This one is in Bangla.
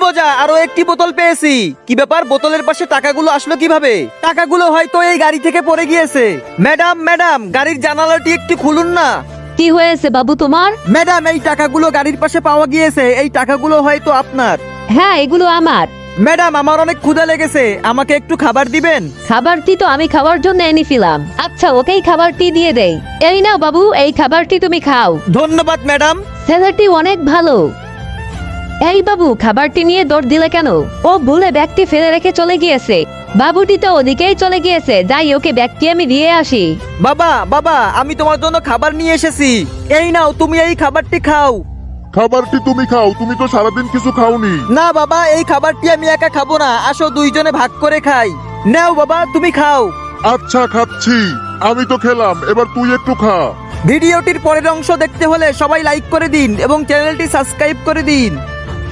বোঝা, আরো একটি বোতল পেয়েছি। কি ব্যাপার, বোতলের পাশে টাকাগুলো আসলো কিভাবে? টাকাগুলো হয়তো এই গাড়ি থেকে পড়ে গিয়েছে। ম্যাডাম ম্যাডাম, গাড়ির জানালাটি একটু খুলুন না। কি হয়েছে বাবু তোমার? ম্যাডাম, এই টাকাগুলো গাড়ির পাশে পাওয়া গিয়েছে। এই টাকাগুলো হয়তো আপনার। হ্যাঁ, এগুলো আমার। ম্যাডাম, আমার অনেক ক্ষুধা লেগেছে, আমাকে একটু খাবার দিবেন? খাবারটি তো আমি খাওয়ার জন্য এনে ফেলাম। আচ্ছা, ওকেই খাবারটি দিয়ে দেই। এই নাও বাবু, এই খাবারটি তুমি খাও। ধন্যবাদ ম্যাডাম। ছেলেটি অনেক ভালো। এই বাবু, খাবারটি নিয়ে দৌড় দিলে কেন? ও ভুলে ব্যাগটি ফেলে রেখে চলে গিয়েছে। বাবুটি তো ওদিকেই চলে গিয়েছে, যাই ওকে ব্যাগটি আমি দিয়ে আসি। বাবা বাবা, আমি তোমার জন্য খাবার নিয়ে এসেছি। এই নাও, তুমি এই খাবারটি খাও। খাবারটি তুমি খাও, তুমি তো সারাদিন কিছু খাওনি। না বাবা, এই খাবারটি আমি একা খাবো না, আসো দুইজনে ভাগ করে খাই। নাও বাবা, তুমি খাও। আচ্ছা খাচ্ছি, আমি তো খেলাম, এবার তুই একটু খা। ভিডিওটির পরের অংশ দেখতে হলে সবাই লাইক করে দিন এবং চ্যানেলটি সাবস্ক্রাইব করে দিন।